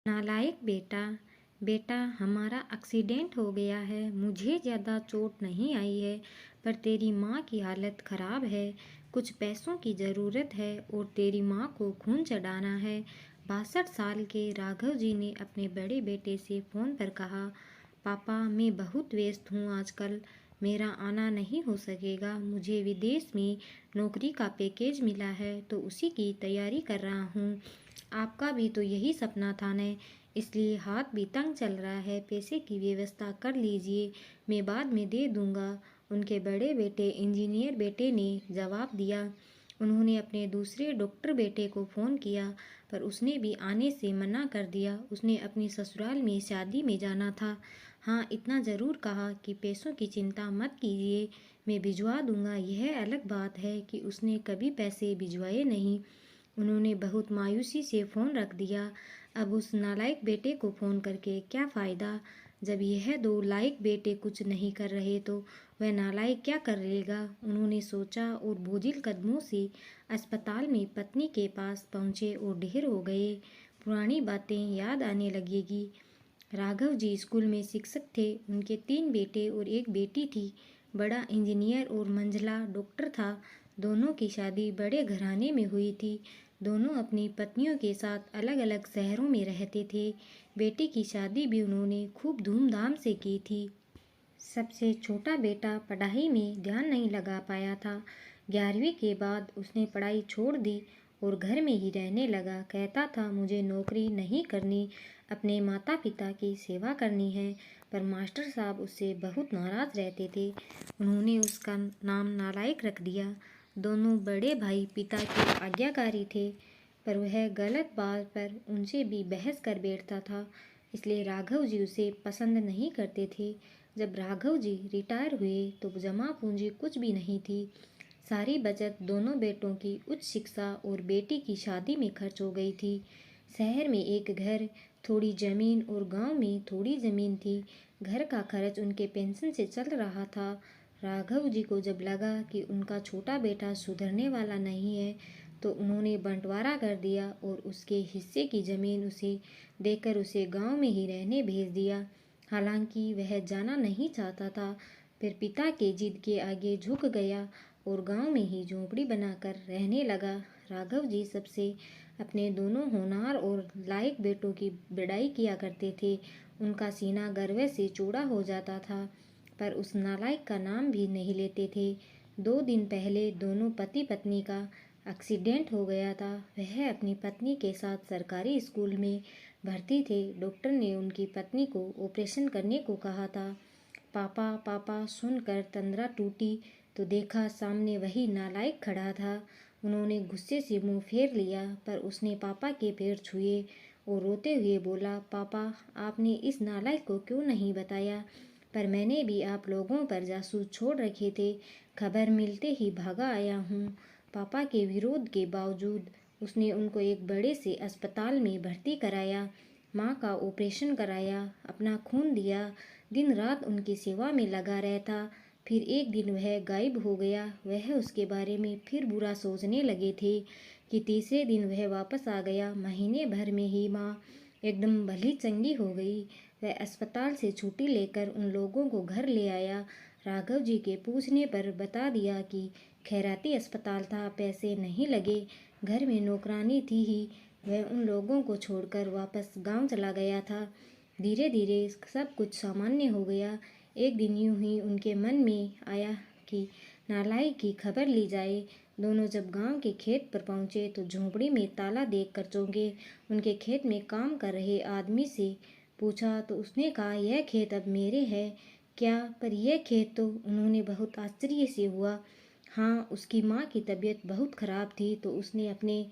नालायक बेटा। बेटा, हमारा एक्सीडेंट हो गया है। मुझे ज़्यादा चोट नहीं आई है, पर तेरी माँ की हालत ख़राब है। कुछ पैसों की ज़रूरत है और तेरी माँ को खून चढ़ाना है। 62 साल के राघव जी ने अपने बड़े बेटे से फ़ोन पर कहा, पापा, मैं बहुत व्यस्त हूँ आजकल। मेरा आना नहीं हो सकेगा। मुझे विदेश में नौकरी का पैकेज मिला है तो उसी की तैयारी कर रहा हूँ। आपका भी तो यही सपना था न, इसलिए हाथ भी तंग चल रहा है। पैसे की व्यवस्था कर लीजिए, मैं बाद में दे दूंगा। उनके बड़े बेटे इंजीनियर बेटे ने जवाब दिया। उन्होंने अपने दूसरे डॉक्टर बेटे को फ़ोन किया, पर उसने भी आने से मना कर दिया। उसने अपनी ससुराल में शादी में जाना था। हाँ, इतना ज़रूर कहा कि पैसों की चिंता मत कीजिए, मैं भिजवा दूंगा। यह अलग बात है कि उसने कभी पैसे भिजवाए नहीं। उन्होंने बहुत मायूसी से फ़ोन रख दिया। अब उस नालायक बेटे को फ़ोन करके क्या फ़ायदा। जब यह दो लायक बेटे कुछ नहीं कर रहे तो वह नालायक क्या कर लेगा। उन्होंने सोचा और बोझिल कदमों से अस्पताल में पत्नी के पास पहुँचे और ढेर हो गए। पुरानी बातें याद आने लगेगी। राघव जी स्कूल में शिक्षक थे। उनके 3 बेटे और एक बेटी थी। बड़ा इंजीनियर और मंझला डॉक्टर था। दोनों की शादी बड़े घराने में हुई थी। दोनों अपनी पत्नियों के साथ अलग अलग शहरों में रहते थे। बेटी की शादी भी उन्होंने खूब धूमधाम से की थी। सबसे छोटा बेटा पढ़ाई में ध्यान नहीं लगा पाया था। 11वीं के बाद उसने पढ़ाई छोड़ दी और घर में ही रहने लगा। कहता था, मुझे नौकरी नहीं करनी, अपने माता पिता की सेवा करनी है। पर मास्टर साहब उससे बहुत नाराज़ रहते थे। उन्होंने उसका नाम नालायक रख दिया। दोनों बड़े भाई पिता के आज्ञाकारी थे, पर वह गलत बात पर उनसे भी बहस कर बैठता था। इसलिए राघव जी उसे पसंद नहीं करते थे। जब राघव जी रिटायर हुए तो जमा पूंजी कुछ भी नहीं थी। सारी बचत दोनों बेटों की उच्च शिक्षा और बेटी की शादी में खर्च हो गई थी। शहर में एक घर, थोड़ी ज़मीन और गांव में थोड़ी ज़मीन थी। घर का खर्च उनके पेंशन से चल रहा था। राघव जी को जब लगा कि उनका छोटा बेटा सुधरने वाला नहीं है तो उन्होंने बंटवारा कर दिया और उसके हिस्से की ज़मीन उसे देकर उसे गांव में ही रहने भेज दिया। हालांकि वह जाना नहीं चाहता था, फिर पिता के जिद के आगे झुक गया और गांव में ही झोंपड़ी बनाकर रहने लगा। राघव जी सबसे अपने दोनों होनहार और लायक बेटों की बड़ाई किया करते थे। उनका सीना गर्व से चौड़ा हो जाता था, पर उस नालायक का नाम भी नहीं लेते थे। 2 दिन पहले दोनों पति पत्नी का एक्सीडेंट हो गया था। वह अपनी पत्नी के साथ सरकारी स्कूल में भर्ती थे। डॉक्टर ने उनकी पत्नी को ऑपरेशन करने को कहा था। पापा पापा सुनकर तंद्रा टूटी तो देखा सामने वही नालायक खड़ा था। उन्होंने गुस्से से मुंह फेर लिया, पर उसने पापा के पैर छुए और रोते हुए बोला, पापा, आपने इस नालायक को क्यों नहीं बताया। पर मैंने भी आप लोगों पर जासूस छोड़ रखे थे। खबर मिलते ही भागा आया हूँ। पापा के विरोध के बावजूद उसने उनको एक बड़े से अस्पताल में भर्ती कराया। माँ का ऑपरेशन कराया, अपना खून दिया, दिन रात उनकी सेवा में लगा रहता। फिर एक दिन वह गायब हो गया। वह उसके बारे में फिर बुरा सोचने लगे थे कि तीसरे दिन वह वापस आ गया। महीने भर में ही माँ एकदम भली चंगी हो गई। वह अस्पताल से छुट्टी लेकर उन लोगों को घर ले आया। राघव जी के पूछने पर बता दिया कि खैराती अस्पताल था, पैसे नहीं लगे, घर में नौकरानी थी ही। वह उन लोगों को छोड़कर वापस गांव चला गया था। धीरे धीरे सब कुछ सामान्य हो गया। एक दिन यूं ही उनके मन में आया कि नालायक की खबर ली जाए। दोनों जब गांव के खेत पर पहुंचे तो झोंपड़ी में ताला देखकर चौंके। उनके खेत में काम कर रहे आदमी से पूछा तो उसने कहा, यह खेत अब मेरे है क्या। पर यह खेत तो उन्होंने बहुत आश्चर्य से हुआ। हाँ, उसकी माँ की तबीयत बहुत खराब थी तो उसने अपने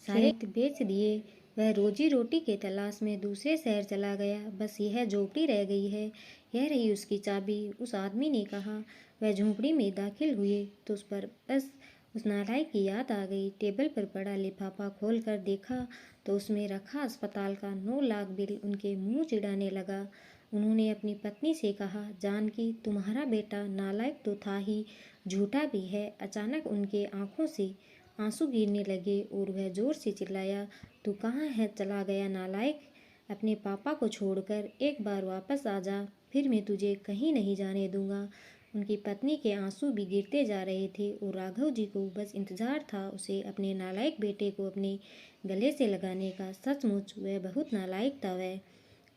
सारे खेत बेच दिए। वह रोजी रोटी के तलाश में दूसरे शहर चला गया। बस यह झोंपड़ी रह गई है, यह रही उसकी चाबी, उस आदमी ने कहा। वह झोंपड़ी में दाखिल हुए तो उस पर बस उस नालायक की याद आ गई। टेबल पर पड़ा लिफाफा खोल कर देखा तो उसमें रखा अस्पताल का 9 लाख बिल उनके मुंह चिढ़ाने लगा। उन्होंने अपनी पत्नी से कहा, जानकी, तुम्हारा बेटा नालायक तो था ही, झूठा भी है। अचानक उनके आंखों से आंसू गिरने लगे और वह जोर से चिल्लाया, तू कहाँ है चला गया नालायक। अपने पापा को छोड़कर एक बार वापस आ जा, फिर मैं तुझे कहीं नहीं जाने दूंगा। उनकी पत्नी के आंसू भी गिरते जा रहे थे और राघव जी को बस इंतजार था उसे अपने नालायक बेटे को अपने गले से लगाने का। सचमुच वह बहुत नालायक था वह।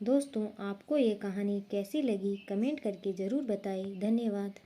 दोस्तों, आपको ये कहानी कैसी लगी कमेंट करके ज़रूर बताएं। धन्यवाद।